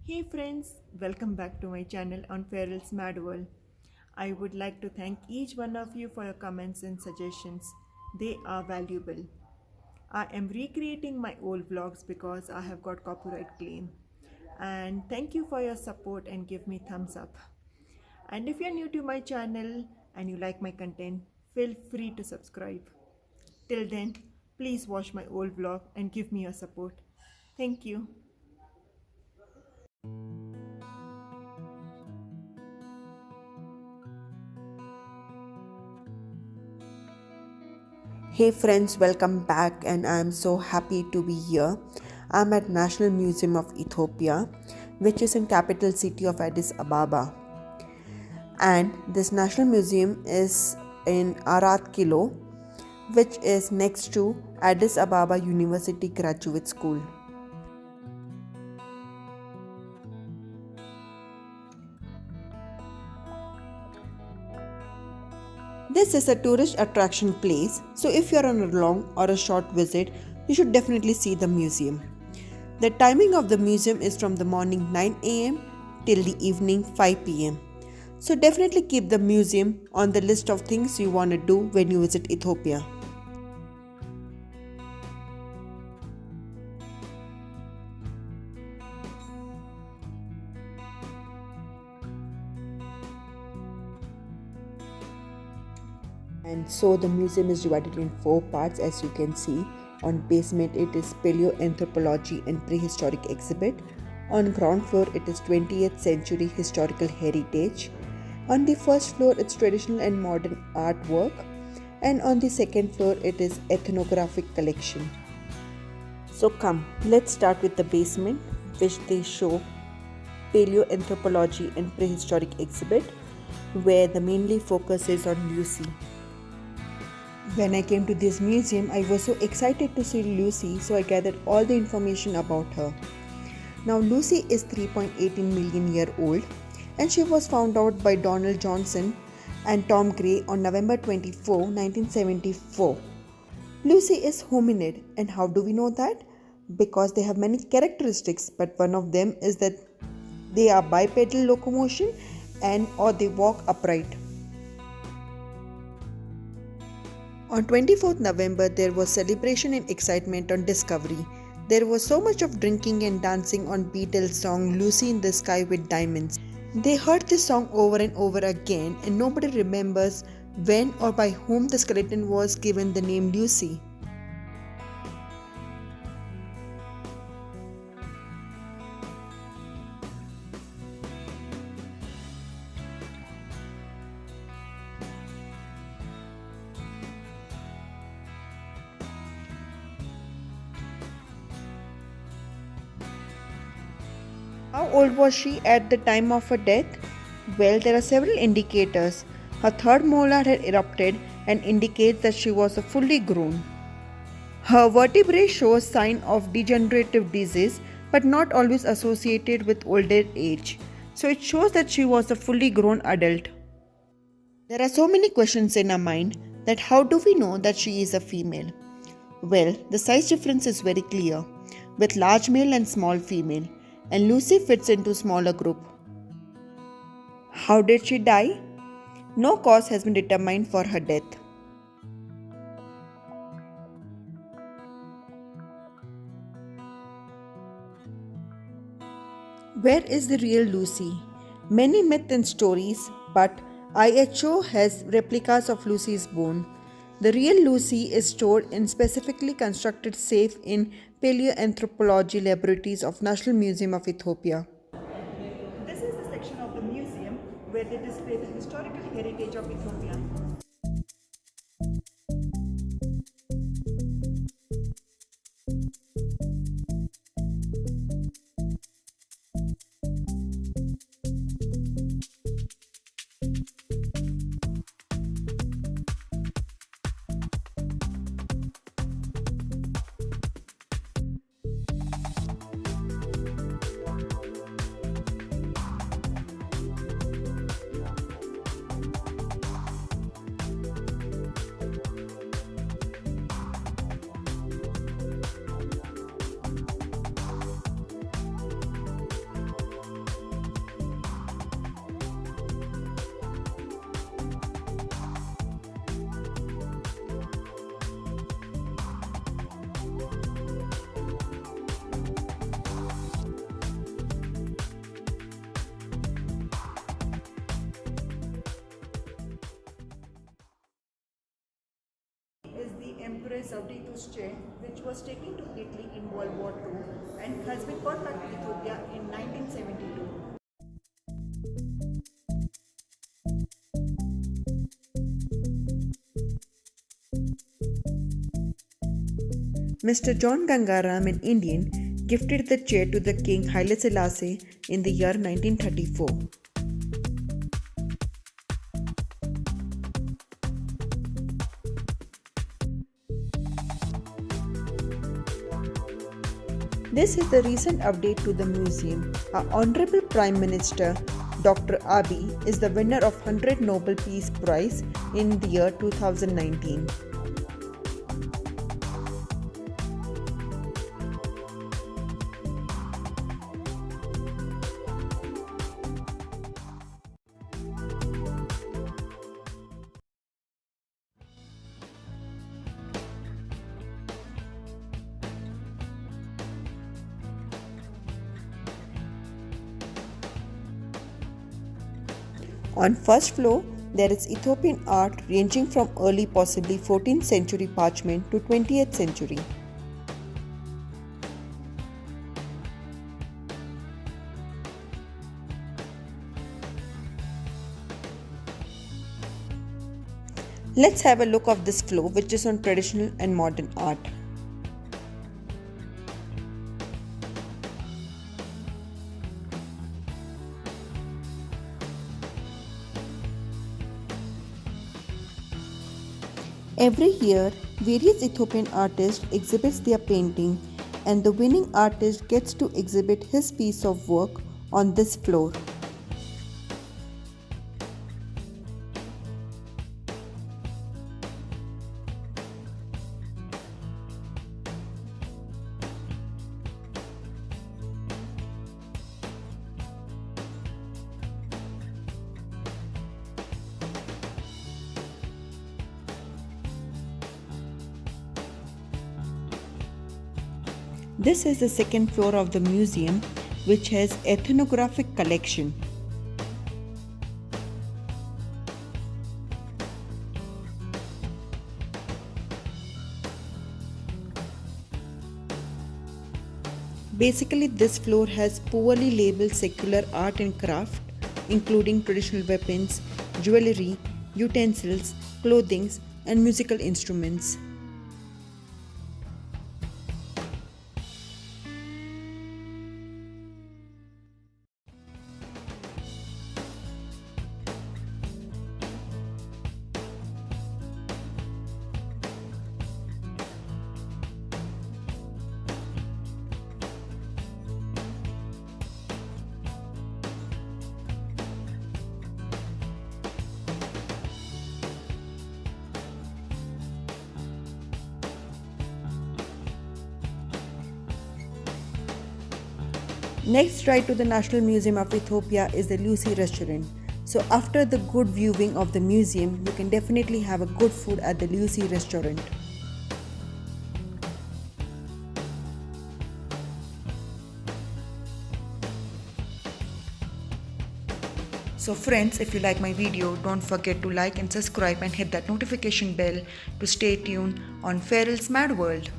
Hey friends, welcome back to my channel on Feral's Mad World. I would like to thank each one of you for your comments and suggestions. They are valuable. I am recreating my old vlogs because I have got copyright claim. And thank you for your support and give me thumbs up. And if you're new to my channel and you like my content, feel free to subscribe. Till then, please watch my old vlog and give me your support. Thank you. Hey friends, welcome back, and I'm so happy to be here. I'm at National Museum of Ethiopia, which is in capital city of Addis Ababa. And this National Museum is in Arat Kilo, which is next to Addis Ababa University Graduate School. This is a tourist attraction place, so if you're on a long or a short visit, you should definitely see the museum. The timing of the museum is from the morning 9 am till the evening 5 pm. So definitely keep the museum on the list of things you want to do when you visit Ethiopia. And so the museum is divided in four parts, as you can see. On basement it is paleoanthropology and prehistoric exhibit. On ground floor it is 20th century historical heritage. On the first floor it's traditional and modern artwork, and on the second floor it is ethnographic collection. So come, let's start with the basement, which they show paleoanthropology and prehistoric exhibit, where the mainly focus is on Lucy. When I came to this museum, I was so excited to see Lucy, so I gathered all the information about her. Now, Lucy is 3.18 million year old, and she was found out by Donald Johnson and Tom Gray on November 24, 1974. Lucy is hominid, and how do we know that? Because they have many characteristics, but one of them is that they are bipedal locomotion and or they walk upright. On 24th November, there was celebration and excitement on Discovery. There was so much of drinking and dancing on Beatles' song Lucy in the Sky with Diamonds. They heard this song over and over again, and nobody remembers when or by whom the skeleton was given the name Lucy. How old was she at the time of her death? Well, there are several indicators. Her third molar had erupted and indicates that she was fully grown. Her vertebrae show sign of degenerative disease, but not always associated with older age. So it shows that she was a fully grown adult. There are so many questions in our mind that how do we know that she is a female? Well, the size difference is very clear, with large male and small female, and Lucy fits into smaller group. How did she die? No cause has been determined for her death. Where is the real Lucy? Many myths and stories, but IHO has replicas of Lucy's bone. The real Lucy is stored in specifically constructed safe in paleoanthropology laboratories of National Museum of Ethiopia. This is the section of the museum where they display the historical heritage of Ethiopia. Empress Auditu's chair, which was taken to Italy in World War II and has been brought back to Ethiopia in 1972. Mr. John Gangaram, an Indian, gifted the chair to the King Haile Selassie in the year 1934. This is the recent update to the museum. Our Honorable Prime Minister Dr. Abiy is the winner of 100 Nobel Peace Prize in the year 2019. On first floor, there is Ethiopian art ranging from early possibly 14th century parchment to 20th century. Let's have a look of this floor, which is on traditional and modern art. Every year, various Ethiopian artists exhibit their painting, and the winning artist gets to exhibit his piece of work on this floor. This is the second floor of the museum, which has ethnographic collection. Basically, this floor has poorly labeled secular art and craft, including traditional weapons, jewelry, utensils, clothing, and musical instruments. Next right to the National Museum of Ethiopia is the Lucy restaurant. So after the good viewing of the museum, you can definitely have a good food at the Lucy restaurant. So friends, if you like my video, don't forget to like and subscribe and hit that notification bell to stay tuned on Feral's Mad World.